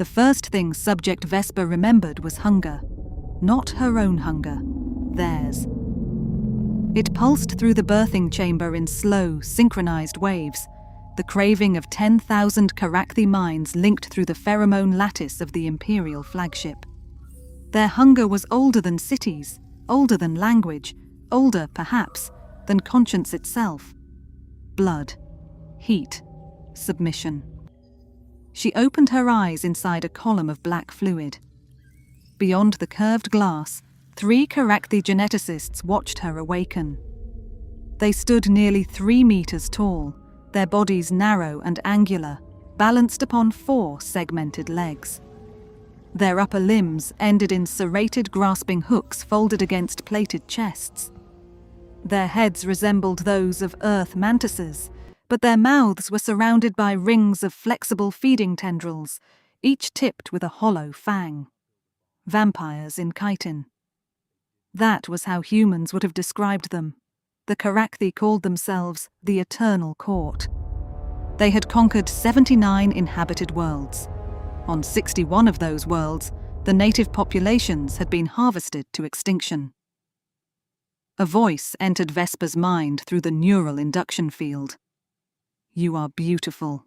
The first thing Subject Vesper remembered was hunger. Not her own hunger, theirs. It pulsed through the birthing chamber in slow, synchronized waves, the craving of 10,000 Kharakthi minds linked through the pheromone lattice of the Imperial flagship. Their hunger was older than cities, older than language, older, perhaps, than conscience itself. Blood, heat, submission. She opened her eyes inside a column of black fluid. Beyond the curved glass, 3 Kharakthi geneticists watched her awaken. They stood nearly 3 meters tall, their bodies narrow and angular, balanced upon 4 segmented legs. Their upper limbs ended in serrated grasping hooks folded against plated chests. Their heads resembled those of earth mantises, but their mouths were surrounded by rings of flexible feeding tendrils, each tipped with a hollow fang. Vampires in chitin. That was how humans would have described them. The Kharakthi called themselves the Eternal Court. They had conquered 79 inhabited worlds. On 61 of those worlds, the native populations had been harvested to extinction. A voice entered Vesper's mind through the neural induction field. "You are beautiful."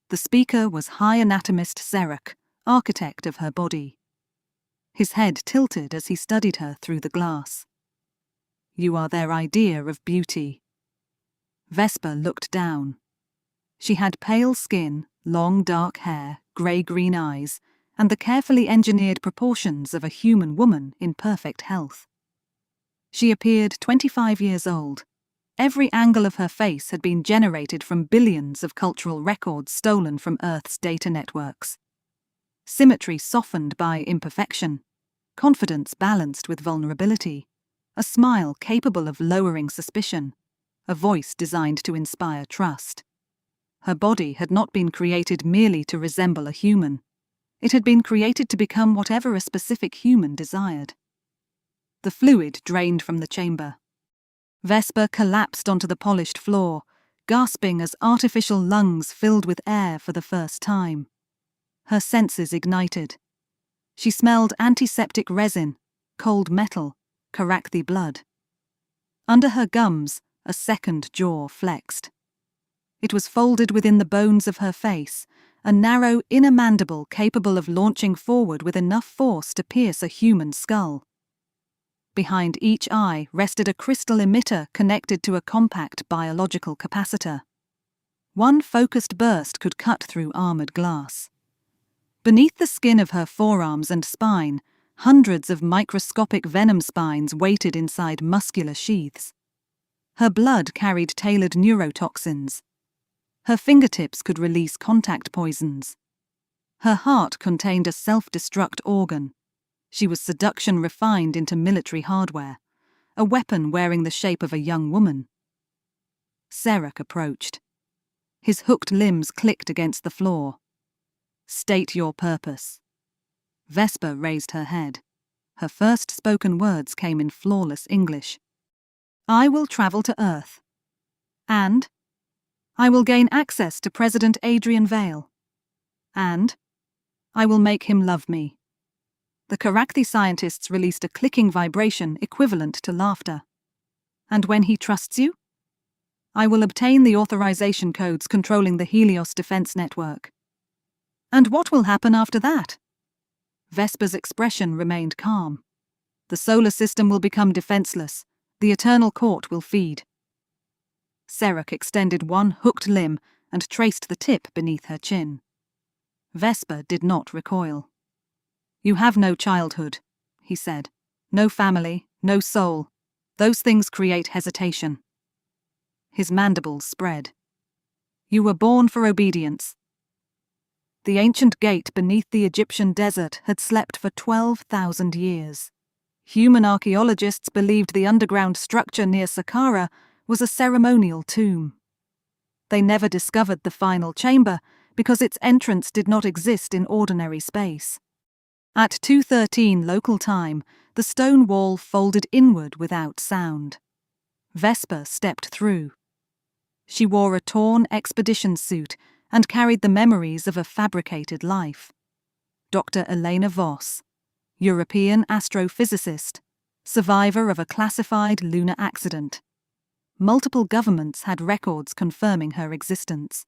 The speaker was High Anatomist Xerak, architect of her body. His head tilted as he studied her through the glass. "You are their idea of beauty." Vesper looked down. She had pale skin, long dark hair, grey-green eyes, and the carefully engineered proportions of a human woman in perfect health. She appeared 25 years old. Every angle of her face had been generated from billions of cultural records stolen from Earth's data networks. Symmetry softened by imperfection, confidence balanced with vulnerability, a smile capable of lowering suspicion, a voice designed to inspire trust. Her body had not been created merely to resemble a human. It had been created to become whatever a specific human desired. The fluid drained from the chamber. Vesper collapsed onto the polished floor, gasping as artificial lungs filled with air for the first time. Her senses ignited. She smelled antiseptic resin, cold metal, Kharakthi blood. Under her gums, a second jaw flexed. It was folded within the bones of her face, a narrow inner mandible capable of launching forward with enough force to pierce a human skull. Behind each eye rested a crystal emitter connected to a compact biological capacitor. One focused burst could cut through armored glass. Beneath the skin of her forearms and spine, hundreds of microscopic venom spines waited inside muscular sheaths. Her blood carried tailored neurotoxins. Her fingertips could release contact poisons. Her heart contained a self-destruct organ. She was seduction refined into military hardware, a weapon wearing the shape of a young woman. Xerak approached. His hooked limbs clicked against the floor. "State your purpose." Vesper raised her head. Her first spoken words came in flawless English. "I will travel to Earth. And I will gain access to President Adrian Vale. And I will make him love me." The Kharakthi scientists released a clicking vibration equivalent to laughter. "And when he trusts you? I will obtain the authorization codes controlling the Helios Defense Network." "And what will happen after that?" Vesper's expression remained calm. "The solar system will become defenseless. The Eternal Court will feed." Xerak extended one hooked limb and traced the tip beneath her chin. Vesper did not recoil. "You have no childhood," he said. "No family, no soul. Those things create hesitation." His mandibles spread. "You were born for obedience." The ancient gate beneath the Egyptian desert had slept for 12,000 years. Human archaeologists believed the underground structure near Saqqara was a ceremonial tomb. They never discovered the final chamber because its entrance did not exist in ordinary space. At 2:13 local time, the stone wall folded inward without sound. Vesper stepped through. She wore a torn expedition suit and carried the memories of a fabricated life. Dr. Elena Voss, European astrophysicist, survivor of a classified lunar accident. Multiple governments had records confirming her existence.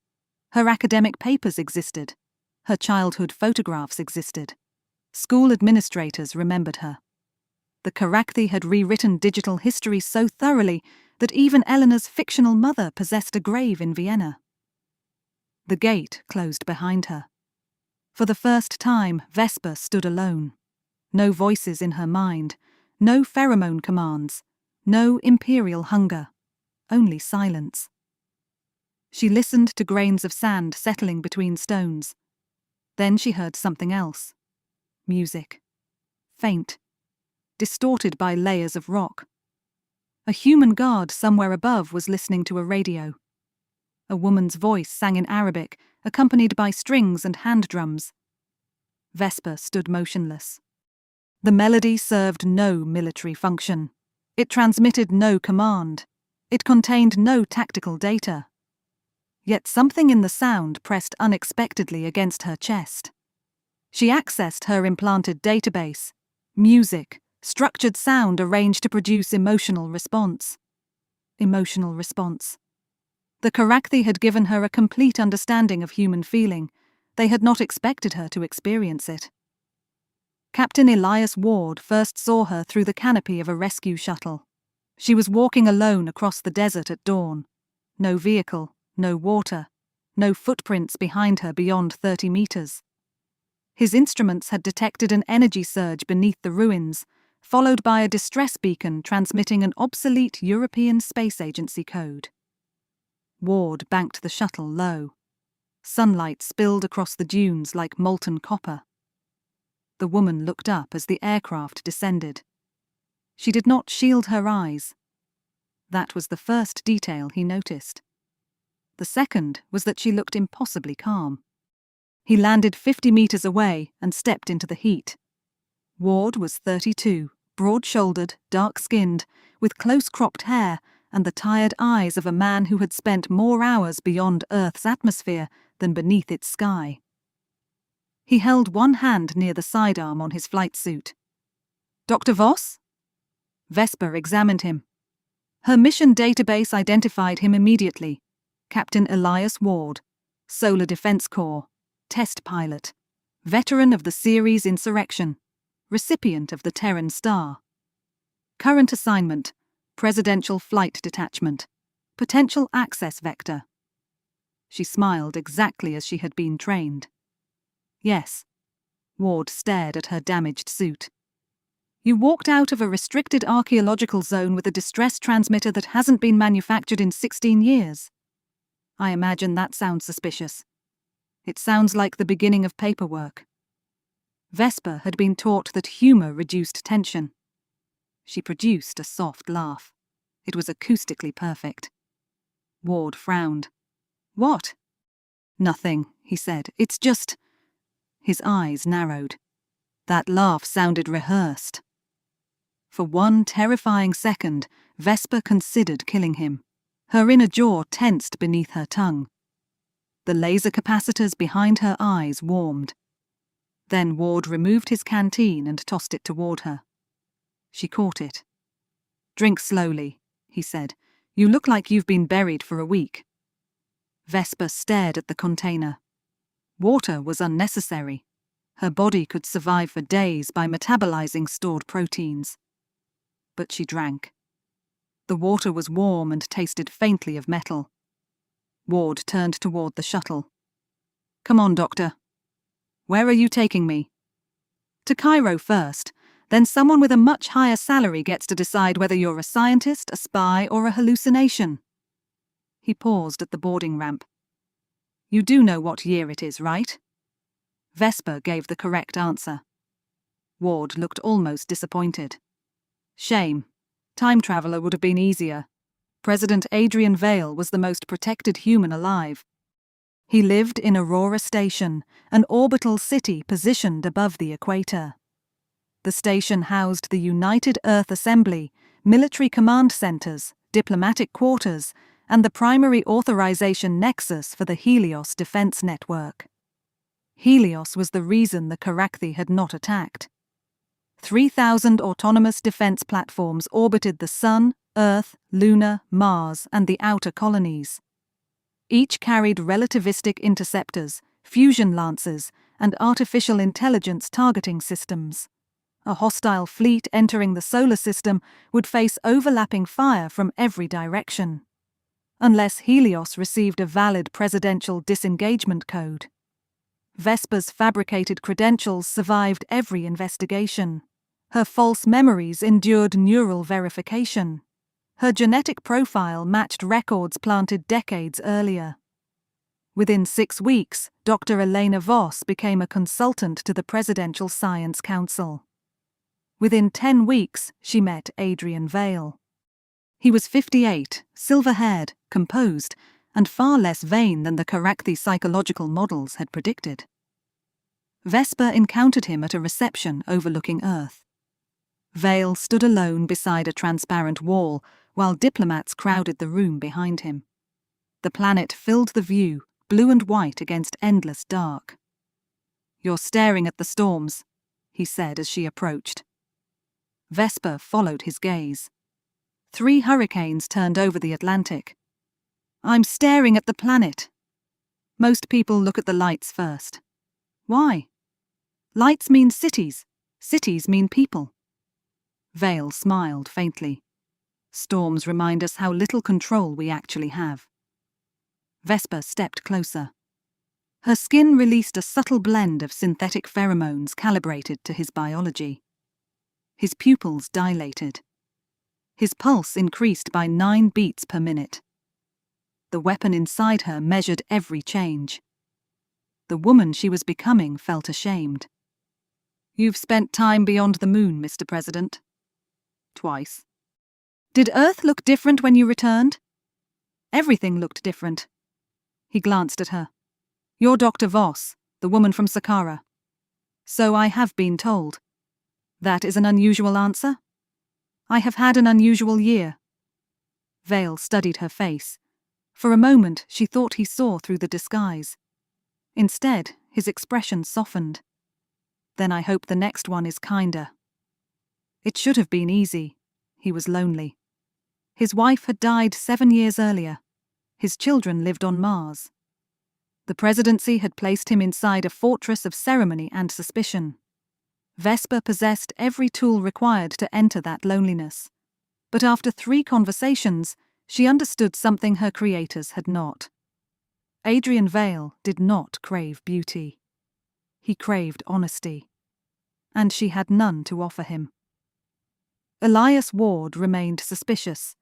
Her academic papers existed. Her childhood photographs existed. School administrators remembered her. The Kharakthi had rewritten digital history so thoroughly that even Eleanor's fictional mother possessed a grave in Vienna. The gate closed behind her. For the first time, Vesper stood alone. No voices in her mind, no pheromone commands, no imperial hunger, only silence. She listened to grains of sand settling between stones. Then she heard something else. Music. Faint. Distorted by layers of rock. A human guard somewhere above was listening to a radio. A woman's voice sang in Arabic, accompanied by strings and hand drums. Vesper stood motionless. The melody served no military function. It transmitted no command. It contained no tactical data. Yet something in the sound pressed unexpectedly against her chest. She accessed her implanted database. Music, structured sound arranged to produce emotional response. Emotional response. The Kharakthi had given her a complete understanding of human feeling. They had not expected her to experience it. Captain Elias Ward first saw her through the canopy of a rescue shuttle. She was walking alone across the desert at dawn. No vehicle, no water, no footprints behind her beyond 30 meters. His instruments had detected an energy surge beneath the ruins, followed by a distress beacon transmitting an obsolete European Space Agency code. Ward banked the shuttle low. Sunlight spilled across the dunes like molten copper. The woman looked up as the aircraft descended. She did not shield her eyes. That was the first detail he noticed. The second was that she looked impossibly calm. He landed 50 meters away and stepped into the heat. Ward was 32, broad-shouldered, dark-skinned, with close-cropped hair and the tired eyes of a man who had spent more hours beyond Earth's atmosphere than beneath its sky. He held one hand near the sidearm on his flight suit. "Dr. Voss?" Vesper examined him. Her mission database identified him immediately. Captain Elias Ward, Solar Defense Corps, test pilot, veteran of the series Insurrection, recipient of the Terran Star. Current assignment, Presidential Flight Detachment, potential access vector. She smiled exactly as she had been trained. Yes. Ward stared at her damaged suit. You walked out of a restricted archaeological zone with a distress transmitter that hasn't been manufactured in 16 years. I imagine that sounds suspicious. It sounds like the beginning of paperwork. Vesper had been taught that humor reduced tension. She produced a soft laugh. It was acoustically perfect. Ward frowned. What? Nothing, he said. It's just... His eyes narrowed. That laugh sounded rehearsed. For one terrifying second, Vesper considered killing him. Her inner jaw tensed beneath her tongue. The laser capacitors behind her eyes warmed. Then Ward removed his canteen and tossed it toward her. She caught it. Drink slowly, he said. You look like you've been buried for a week. Vesper stared at the container. Water was unnecessary. Her body could survive for days by metabolizing stored proteins. But she drank. The water was warm and tasted faintly of metal. Ward turned toward the shuttle. Come on, Doctor. Where are you taking me? To Cairo first, then someone with a much higher salary gets to decide whether you're a scientist, a spy, or a hallucination. He paused at the boarding ramp. You do know what year it is, right? Vesper gave the correct answer. Ward looked almost disappointed. Shame. Time traveler would have been easier. President Adrian Vale was the most protected human alive. He lived in Aurora Station, an orbital city positioned above the equator. The station housed the United Earth Assembly, military command centers, diplomatic quarters, and the primary authorization nexus for the Helios Defense Network. Helios was the reason the Kharakthi had not attacked. 3,000 autonomous defense platforms orbited the Sun, Earth, Luna, Mars, and the outer colonies. Each carried relativistic interceptors, fusion lancers, and artificial intelligence targeting systems. A hostile fleet entering the solar system would face overlapping fire from every direction. Unless Helios received a valid presidential disengagement code. Vesper's fabricated credentials survived every investigation. Her false memories endured neural verification. Her genetic profile matched records planted decades earlier. Within 6 weeks, Dr. Elena Voss became a consultant to the Presidential Science Council. Within 10 weeks, she met Adrian Vale. He was 58, silver-haired, composed, and far less vain than the Kharakthi psychological models had predicted. Vesper encountered him at a reception overlooking Earth. Vale stood alone beside a transparent wall, while diplomats crowded the room behind him. The planet filled the view, blue and white against endless dark. "You're staring at the storms," he said as she approached. Vesper followed his gaze. 3 hurricanes turned over the Atlantic. "I'm staring at the planet." Most people look at the lights first. Why? Lights mean cities. Cities mean people. Vale smiled faintly. Storms remind us how little control we actually have. Vesper stepped closer. Her skin released a subtle blend of synthetic pheromones calibrated to his biology. His pupils dilated. His pulse increased by 9 beats per minute. The weapon inside her measured every change. The woman she was becoming felt ashamed. "You've spent time beyond the moon, Mr. President." "Twice." "Did Earth look different when you returned?" "Everything looked different." He glanced at her. "You're Dr. Voss, the woman from Saqqara." "So I have been told." "That is an unusual answer." "I have had an unusual year." Vale studied her face. For a moment she thought he saw through the disguise. Instead, his expression softened. "Then I hope the next one is kinder." It should have been easy. He was lonely. His wife had died 7 years earlier. His children lived on Mars. The presidency had placed him inside a fortress of ceremony and suspicion. Vesper possessed every tool required to enter that loneliness. But after 3 conversations, she understood something her creators had not. Adrian Vale did not crave beauty. He craved honesty. And she had none to offer him. Elias Ward remained suspicious.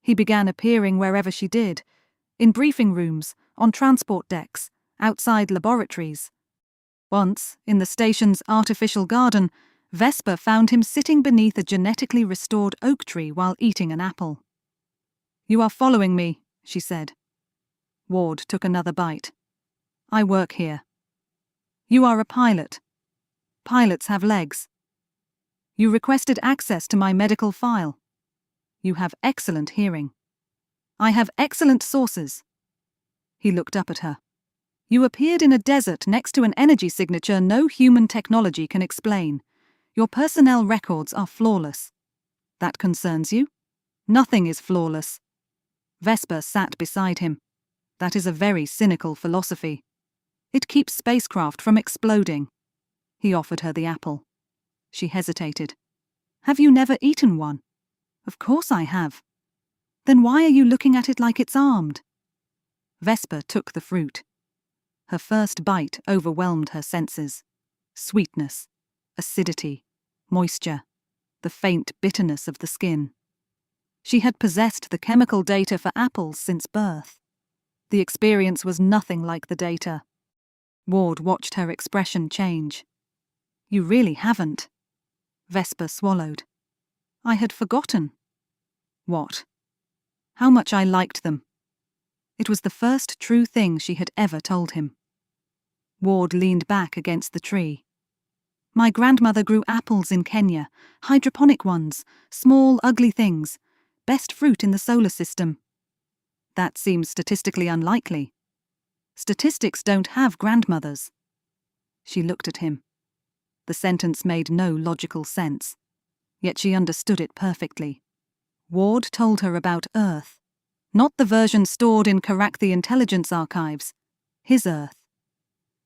He began appearing wherever she did, in briefing rooms, on transport decks, outside laboratories. Once, in the station's artificial garden, Vesper found him sitting beneath a genetically restored oak tree while eating an apple. "You are following me," she said. Ward took another bite. "I work here." "You are a pilot. Pilots have legs." "You requested access to my medical file." "You have excellent hearing." "I have excellent sources." He looked up at her. "You appeared in a desert next to an energy signature no human technology can explain. Your personnel records are flawless. That concerns you?" "Nothing is flawless." Vesper sat beside him. "That is a very cynical philosophy. It keeps spacecraft from exploding." He offered her the apple. She hesitated. "Have you never eaten one?" "Of course I have." "Then why are you looking at it like it's armed?" Vesper took the fruit. Her first bite overwhelmed her senses. Sweetness, acidity, moisture, the faint bitterness of the skin. She had possessed the chemical data for apples since birth. The experience was nothing like the data. Ward watched her expression change. "You really haven't." Vesper swallowed. "I had forgotten." "What?" "How much I liked them." It was the first true thing she had ever told him. Ward leaned back against the tree. "My grandmother grew apples in Kenya, hydroponic ones, small, ugly things, best fruit in the solar system." "That seems statistically unlikely." "Statistics don't have grandmothers." She looked at him. The sentence made no logical sense, yet she understood it perfectly. Ward told her about Earth, not the version stored in Kharakthi intelligence archives, his Earth.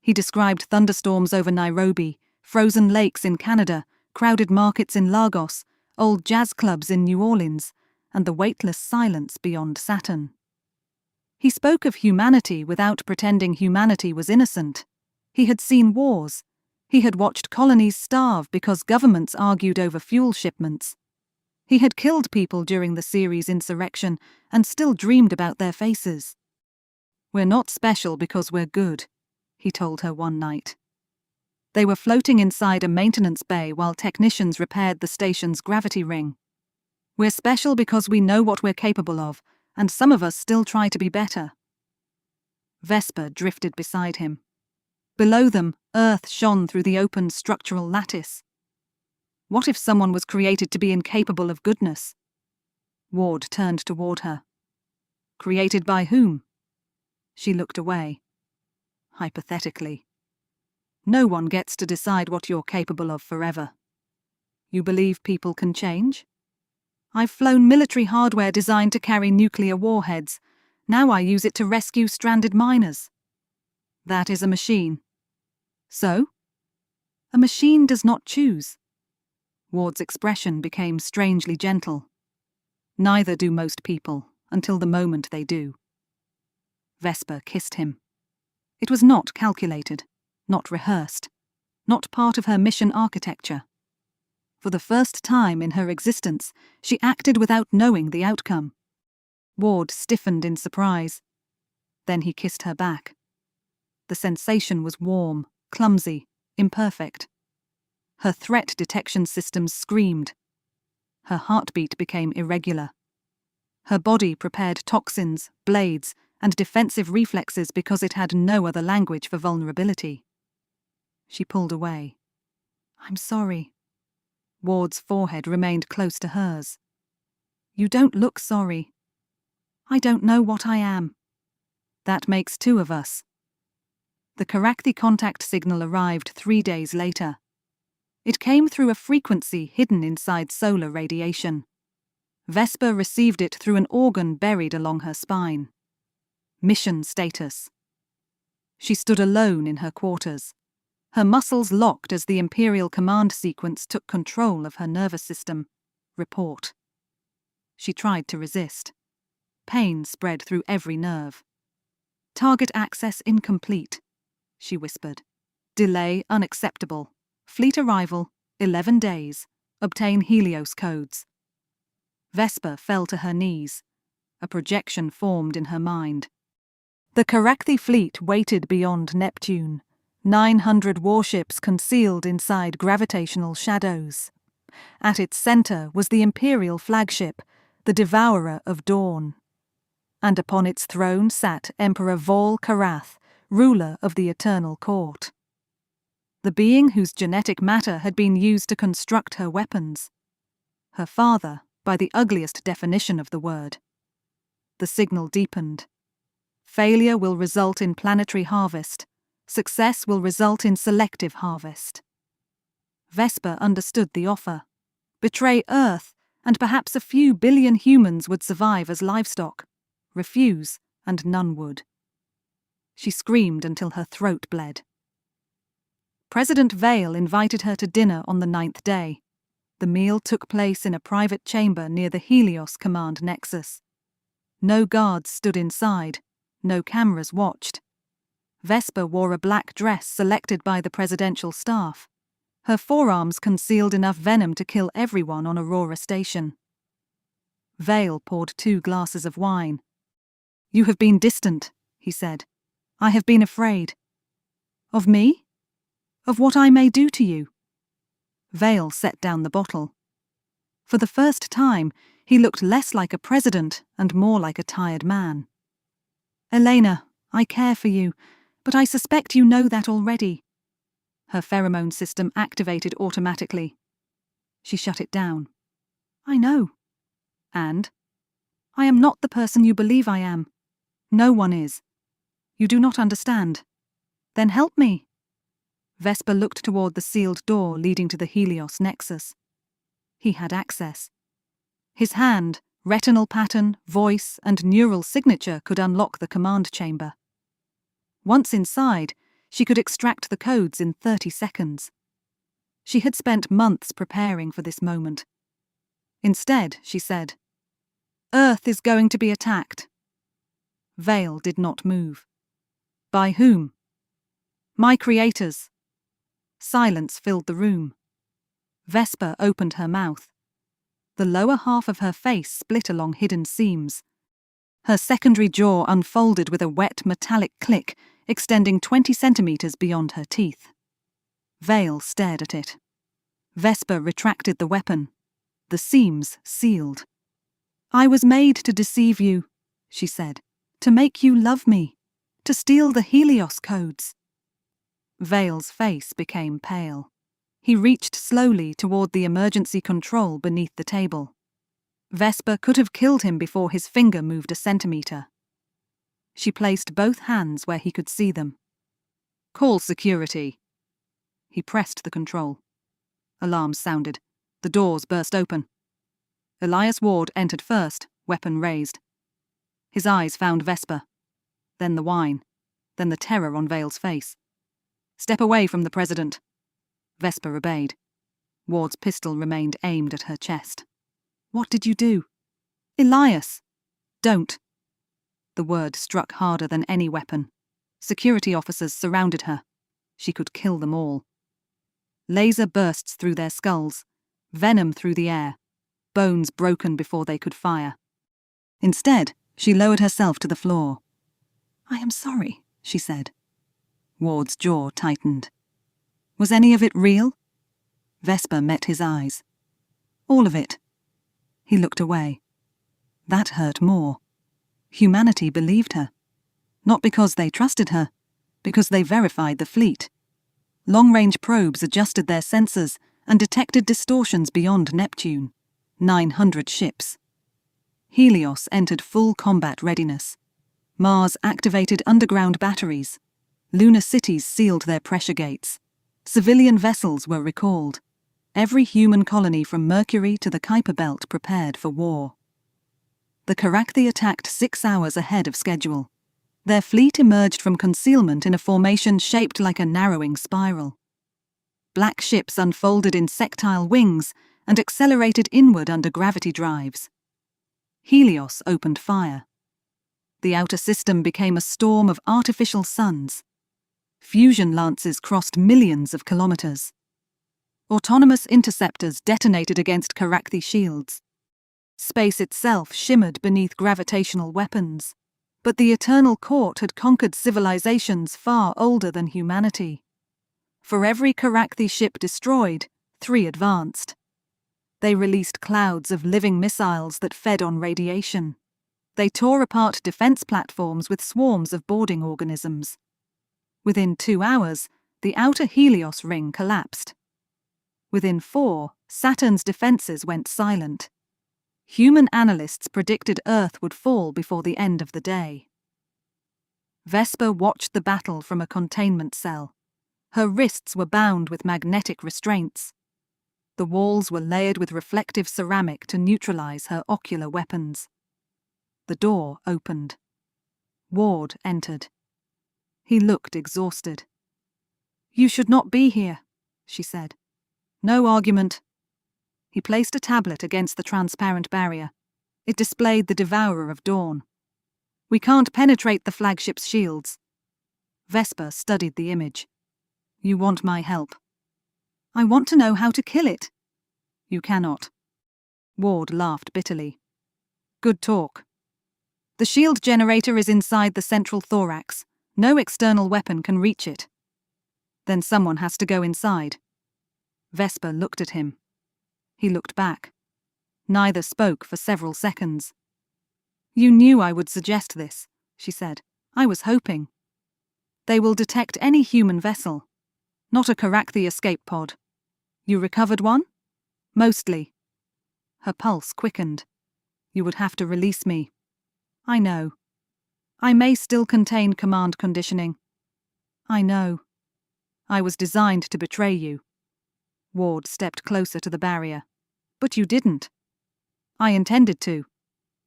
He described thunderstorms over Nairobi, frozen lakes in Canada, crowded markets in Lagos, old jazz clubs in New Orleans, and the weightless silence beyond Saturn. He spoke of humanity without pretending humanity was innocent. He had seen wars. He had watched colonies starve because governments argued over fuel shipments. He had killed people during the series insurrection and still dreamed about their faces. "We're not special because we're good," he told her one night. They were floating inside a maintenance bay while technicians repaired the station's gravity ring. "We're special because we know what we're capable of, and some of us still try to be better." Vesper drifted beside him. Below them, Earth shone through the open structural lattice. What if someone was created to be incapable of goodness? Ward turned toward her. "Created by whom?" She looked away. "Hypothetically. No one gets to decide what you're capable of forever. You believe people can change? I've flown military hardware designed to carry nuclear warheads. Now I use it to rescue stranded miners. That is a machine. So? A machine does not choose." Ward's expression became strangely gentle. "Neither do most people, until the moment they do." Vesper kissed him. It was not calculated, not rehearsed, not part of her mission architecture. For the first time in her existence, she acted without knowing the outcome. Ward stiffened in surprise. Then he kissed her back. The sensation was warm, clumsy, imperfect. Her threat detection systems screamed. Her heartbeat became irregular. Her body prepared toxins, blades, and defensive reflexes because it had no other language for vulnerability. She pulled away. "I'm sorry." Ward's forehead remained close to hers. "You don't look sorry." "I don't know what I am." "That makes two of us." The Kharakthi contact signal arrived 3 days later. It came through a frequency hidden inside solar radiation. Vesper received it through an organ buried along her spine. Mission status. She stood alone in her quarters. Her muscles locked as the Imperial command sequence took control of her nervous system. Report. She tried to resist. Pain spread through every nerve. "Target access incomplete," she whispered. "Delay unacceptable. Fleet arrival, 11 days. Obtain Helios codes." Vesper fell to her knees. A projection formed in her mind. The Kharakthi fleet waited beyond Neptune. 900 warships concealed inside gravitational shadows. At its center was the Imperial flagship, the Devourer of Dawn. And upon its throne sat Emperor Vale Karath, ruler of the Eternal Court. The being whose genetic matter had been used to construct her weapons. Her father, by the ugliest definition of the word. The signal deepened. Failure will result in planetary harvest. Success will result in selective harvest. Vesper understood the offer. Betray Earth, and perhaps a few billion humans would survive as livestock. Refuse, and none would. She screamed until her throat bled. President Vale invited her to dinner on the 9th day. The meal took place in a private chamber near the Helios command nexus. No guards stood inside. No cameras watched. Vesper wore a black dress selected by the presidential staff. Her forearms concealed enough venom to kill everyone on Aurora Station. Vale poured 2 glasses of wine. "You have been distant," he said. "I have been afraid." "Of me? Of what I may do to you?" Vale set down the bottle. For the first time, he looked less like a president and more like a tired man. "Elena, I care for you, but I suspect you know that already." Her pheromone system activated automatically. She shut it down. "I know." "And?" "I am not the person you believe I am. No one is. You do not understand. Then help me." Vesper looked toward the sealed door leading to the Helios nexus. He had access. His hand, retinal pattern, voice, and neural signature could unlock the command chamber. Once inside, she could extract the codes in 30 seconds. She had spent months preparing for this moment. Instead, she said, "Earth is going to be attacked." Vale did not move. "By whom?" "My creators." Silence filled the room. Vesper opened her mouth. The lower half of her face split along hidden seams. Her secondary jaw unfolded with a wet metallic click, extending 20 centimeters beyond her teeth. Vale stared at it. Vesper retracted the weapon. The seams sealed. "I was made to deceive you," she said, "to make you love me, to steal the Helios codes." Vale's face became pale. He reached slowly toward the emergency control beneath the table. Vesper could have killed him before his finger moved a centimeter. She placed both hands where he could see them. "Call security." He pressed the control. Alarms sounded. The doors burst open. Elias Ward entered first, weapon raised. His eyes found Vesper. Then the whine. Then the terror on Vale's face. "Step away from the President." Vesper obeyed. Ward's pistol remained aimed at her chest. "What did you do?" "Elias!" "Don't." The word struck harder than any weapon. Security officers surrounded her. She could kill them all. Laser bursts through their skulls, venom through the air, bones broken before they could fire. Instead, she lowered herself to the floor. "I am sorry," she said. Ward's jaw tightened. Was any of it real? Vesper met his eyes. "All of it." He looked away. That hurt more. Humanity believed her. Not because they trusted her, because they verified the fleet. Long-range probes adjusted their sensors and detected distortions beyond Neptune. 900 ships. Helios entered full combat readiness. Mars activated underground batteries. Lunar cities sealed their pressure gates. Civilian vessels were recalled. Every human colony from Mercury to the Kuiper Belt prepared for war. The Kharakthi attacked 6 hours ahead of schedule. Their fleet emerged from concealment in a formation shaped like a narrowing spiral. Black ships unfolded in sectile wings and accelerated inward under gravity drives. Helios opened fire. The outer system became a storm of artificial suns. Fusion lances crossed millions of kilometers. Autonomous interceptors detonated against Kharakthi shields. Space itself shimmered beneath gravitational weapons. But the Eternal Court had conquered civilizations far older than humanity. For every Kharakthi ship destroyed, 3 advanced. They released clouds of living missiles that fed on radiation. They tore apart defense platforms with swarms of boarding organisms. Within 2 hours, the outer Helios ring collapsed. Within 4, Saturn's defenses went silent. Human analysts predicted Earth would fall before the end of the day. Vesper watched the battle from a containment cell. Her wrists were bound with magnetic restraints. The walls were layered with reflective ceramic to neutralize her ocular weapons. The door opened. Ward entered. He looked exhausted. "You should not be here," she said. "No argument." He placed a tablet against the transparent barrier. It displayed the Devourer of Dawn. "We can't penetrate the flagship's shields." Vesper studied the image. "You want my help." "I want to know how to kill it." "You cannot." Ward laughed bitterly. "Good talk. The shield generator is inside the central thorax. No external weapon can reach it. Then someone has to go inside." Vesper looked at him. He looked back. Neither spoke for several seconds. "You knew I would suggest this," she said. "I was hoping. They will detect any human vessel. Not a Kharakthi escape pod. You recovered one?" "Mostly." Her pulse quickened. "You would have to release me." "I know. I may still contain command conditioning." "I know." I was designed to betray you. Ward stepped closer to the barrier. But you didn't. I intended to.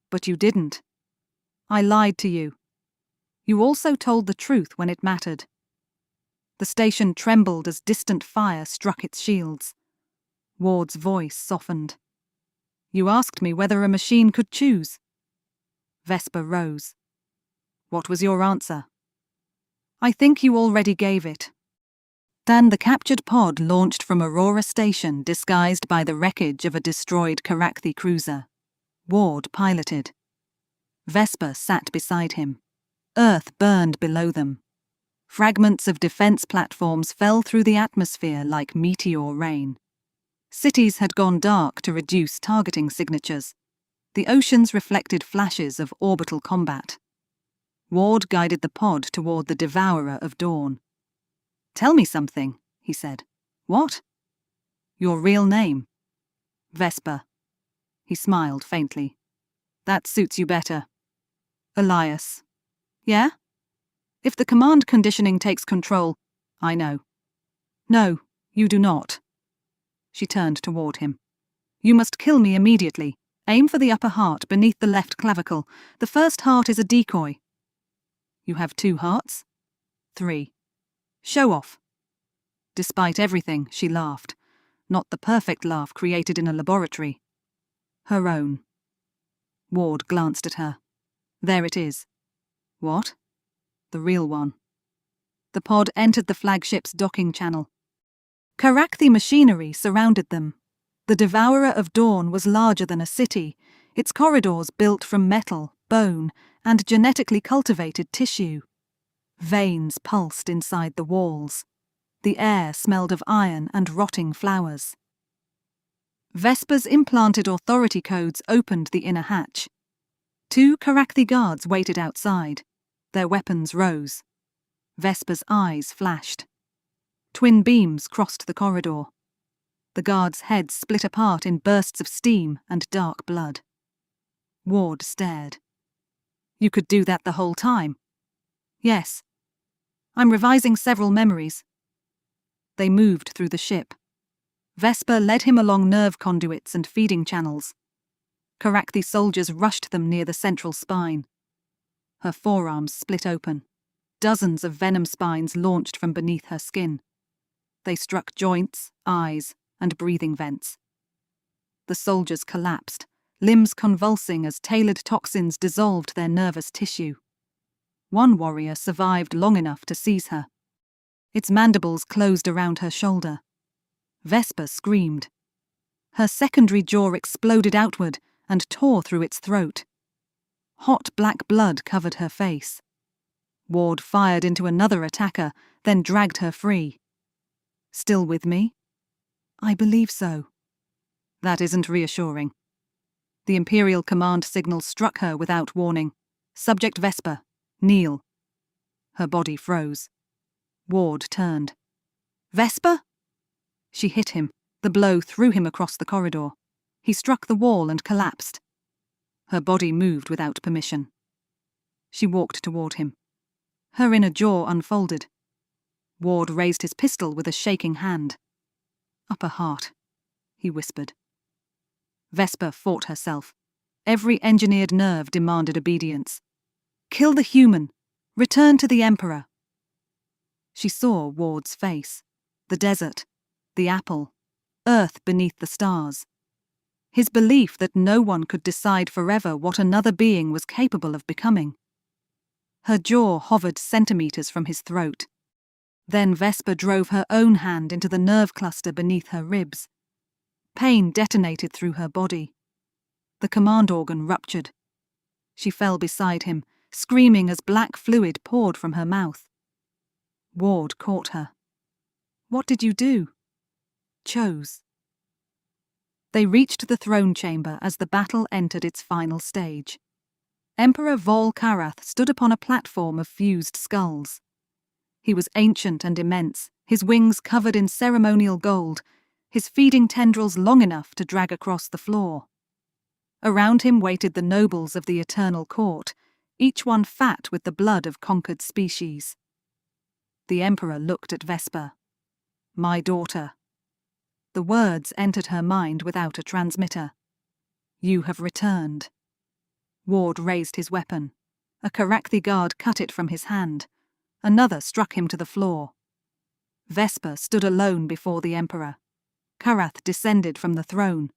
But you didn't. I lied to you. You also told the truth when it mattered. The station trembled as distant fire struck its shields. Ward's voice softened. You asked me whether a machine could choose. Vesper rose. What was your answer? I think you already gave it. Then the captured pod launched from Aurora Station disguised by the wreckage of a destroyed Kharakthi cruiser. Ward piloted. Vesper sat beside him. Earth burned below them. Fragments of defense platforms fell through the atmosphere like meteor rain. Cities had gone dark to reduce targeting signatures. The oceans reflected flashes of orbital combat. Ward guided the pod toward the Devourer of Dawn. Tell me something, he said. What? Your real name. Vesper. He smiled faintly. That suits you better. Elias. Yeah? If the command conditioning takes control, I know. No, you do not. She turned toward him. You must kill me immediately. Aim for the upper heart beneath the left clavicle. The first heart is a decoy. You have 2 hearts? 3. Show off. Despite everything, she laughed. Not the perfect laugh created in a laboratory. Her own. Ward glanced at her. There it is. What? The real one. The pod entered the flagship's docking channel. Kharakthi machinery surrounded them. The Devourer of Dawn was larger than a city, its corridors built from metal, bone, and genetically cultivated tissue. Veins pulsed inside the walls. The air smelled of iron and rotting flowers. Vesper's implanted authority codes opened the inner hatch. 2 Kharakthi guards waited outside. Their weapons rose. Vesper's eyes flashed. Twin beams crossed the corridor. The guards' heads split apart in bursts of steam and dark blood. Ward stared. You could do that the whole time? Yes. I'm revising several memories. They moved through the ship. Vesper led him along nerve conduits and feeding channels. Kharakthi soldiers rushed them near the central spine. Her forearms split open. Dozens of venom spines launched from beneath her skin. They struck joints, eyes, and breathing vents. The soldiers collapsed, limbs convulsing as tailored toxins dissolved their nervous tissue. One warrior survived long enough to seize her. Its mandibles closed around her shoulder. Vesper screamed. Her secondary jaw exploded outward and tore through its throat. Hot black blood covered her face. Ward fired into another attacker, then dragged her free. Still with me? I believe so. That isn't reassuring. The Imperial command signal struck her without warning. Subject Vesper, kneel. Her body froze. Ward turned. Vesper? She hit him. The blow threw him across the corridor. He struck the wall and collapsed. Her body moved without permission. She walked toward him. Her inner jaw unfolded. Ward raised his pistol with a shaking hand. Upper heart, he whispered. Vesper fought herself. Every engineered nerve demanded obedience. Kill the human. Return to the Emperor. She saw Ward's face. The desert. The apple. Earth beneath the stars. His belief that no one could decide forever what another being was capable of becoming. Her jaw hovered centimeters from his throat. Then Vesper drove her own hand into the nerve cluster beneath her ribs. Pain detonated through her body. The command organ ruptured. She fell beside him, screaming as black fluid poured from her mouth. Ward caught her. What did you do? Chose. They reached the throne chamber as the battle entered its final stage. Emperor Vol Karath stood upon a platform of fused skulls. He was ancient and immense, his wings covered in ceremonial gold, his feeding tendrils long enough to drag across the floor. Around him waited the nobles of the Eternal Court, each one fat with the blood of conquered species. The Emperor looked at Vesper, My daughter. The words entered her mind without a transmitter. You have returned. Ward raised his weapon. A Kharakthi guard cut it from his hand. Another struck him to the floor. Vesper stood alone before the Emperor. Karath descended from the throne.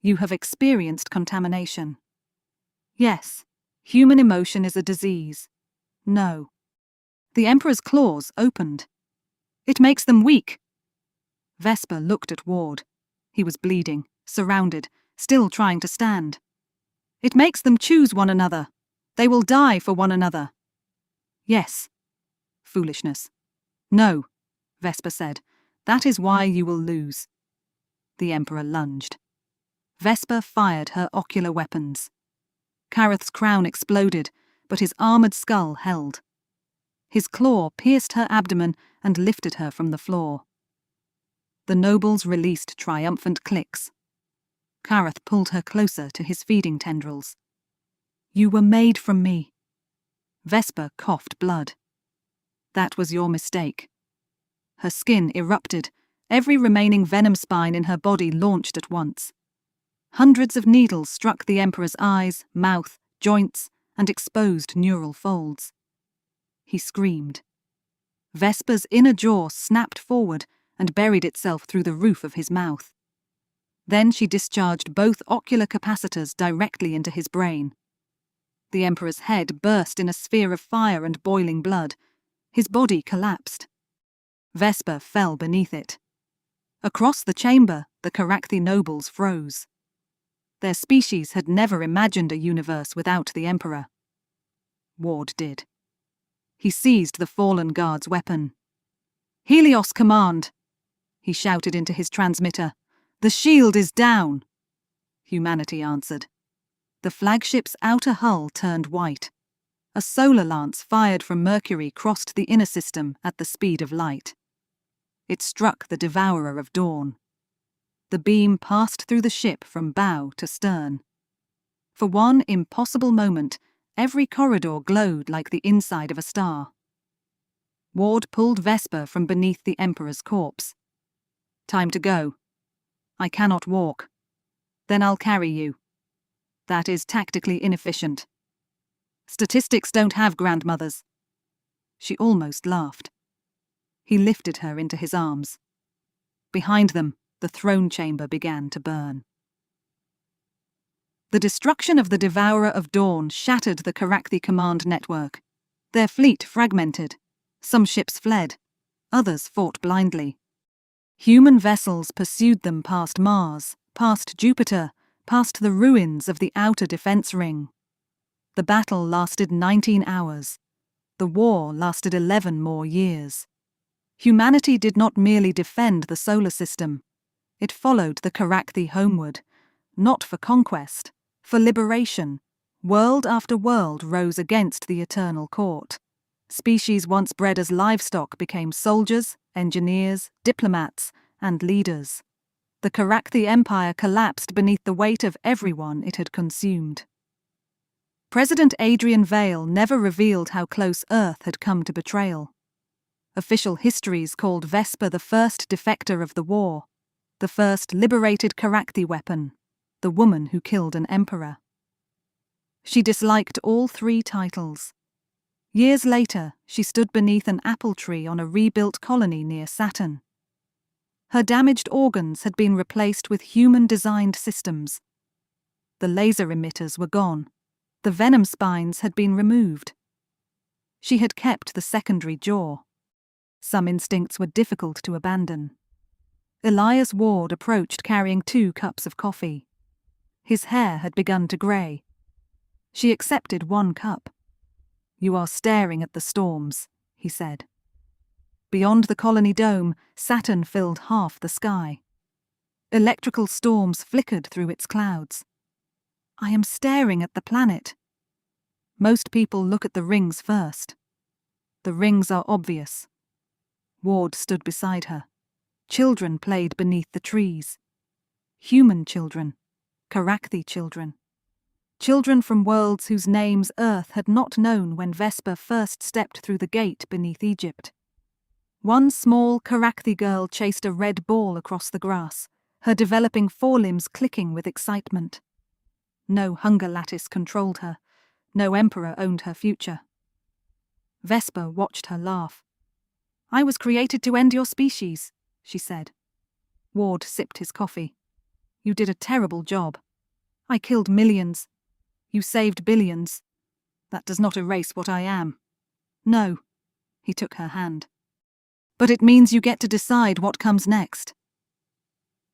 You have experienced contamination. Yes, human emotion is a disease. No. The Emperor's claws opened. It makes them weak. Vesper looked at Ward. He was bleeding, surrounded, still trying to stand. It makes them choose one another. They will die for one another. Yes. Foolishness. No, Vesper said. That is why you will lose. The Emperor lunged. Vesper fired her ocular weapons. Karath's crown exploded, but his armored skull held. His claw pierced her abdomen and lifted her from the floor. The nobles released triumphant clicks. Karath pulled her closer to his feeding tendrils. You were made from me. Vesper coughed blood. That was your mistake. Her skin erupted. Every remaining venom spine in her body launched at once. Hundreds of needles struck the Emperor's eyes, mouth, joints, and exposed neural folds. He screamed. Vesper's inner jaw snapped forward and buried itself through the roof of his mouth. Then she discharged both ocular capacitors directly into his brain. The Emperor's head burst in a sphere of fire and boiling blood. His body collapsed. Vesper fell beneath it. Across the chamber, the Kharakthi nobles froze. Their species had never imagined a universe without the Emperor. Ward did. He seized the fallen guard's weapon. Helios command! He shouted into his transmitter. The shield is down! Humanity answered. The flagship's outer hull turned white. A solar lance fired from Mercury crossed the inner system at the speed of light. It struck the Devourer of Dawn. The beam passed through the ship from bow to stern. For one impossible moment, every corridor glowed like the inside of a star. Ward pulled Vesper from beneath the Emperor's corpse. Time to go. I cannot walk. Then I'll carry you. That is tactically inefficient. Statistics don't have grandmothers. She almost laughed. He lifted her into his arms. Behind them, the throne chamber began to burn. The destruction of the Devourer of Dawn shattered the Kharakthi command network. Their fleet fragmented. Some ships fled. Others fought blindly. Human vessels pursued them past Mars, past Jupiter, past the ruins of the outer defense ring. The battle lasted 19 hours. The war lasted 11 more years. Humanity did not merely defend the solar system. It followed the Kharakthi homeward, not for conquest, for liberation. World after world rose against the Eternal Court. Species once bred as livestock became soldiers, engineers, diplomats, and leaders. The Kharakthi Empire collapsed beneath the weight of everyone it had consumed. President Adrian Vale never revealed how close Earth had come to betrayal. Official histories called Vesper the first defector of the war, the first liberated Kharakthi weapon, the woman who killed an emperor. She disliked all 3 titles. Years later, she stood beneath an apple tree on a rebuilt colony near Saturn. Her damaged organs had been replaced with human-designed systems. The laser emitters were gone. The venom spines had been removed. She had kept the secondary jaw. Some instincts were difficult to abandon. Elias Ward approached carrying 2 cups of coffee. His hair had begun to grey. She accepted 1 cup. You are staring at the storms, he said. Beyond the colony dome, Saturn filled half the sky. Electrical storms flickered through its clouds. I am staring at the planet. Most people look at the rings first. The rings are obvious. Ward stood beside her. Children played beneath the trees. Human children. Kharakthi children. Children from worlds whose names Earth had not known when Vesper first stepped through the gate beneath Egypt. One small Kharakthi girl chased a red ball across the grass, her developing forelimbs clicking with excitement. No hunger lattice controlled her. No emperor owned her future. Vesper watched her laugh. "I was created to end your species," she said. Ward sipped his coffee. "You did a terrible job. I killed millions. You saved billions. That does not erase what I am." "No," he took her hand. "But it means you get to decide what comes next."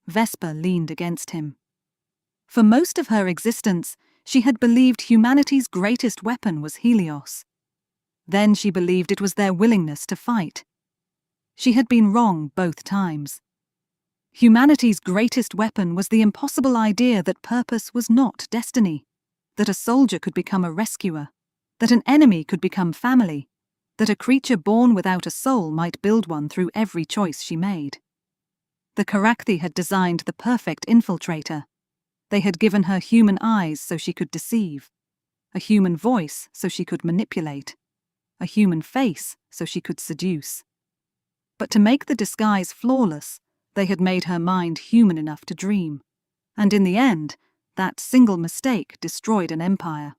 Vesper leaned against him. For most of her existence, she had believed humanity's greatest weapon was Helios. Then she believed it was their willingness to fight. She had been wrong both times. Humanity's greatest weapon was the impossible idea that purpose was not destiny, that a soldier could become a rescuer, that an enemy could become family, that a creature born without a soul might build one through every choice she made. The Kharakthi had designed the perfect infiltrator. They had given her human eyes so she could deceive, a human voice so she could manipulate, a human face so she could seduce. But to make the disguise flawless, they had made her mind human enough to dream. And in the end, that single mistake destroyed an empire.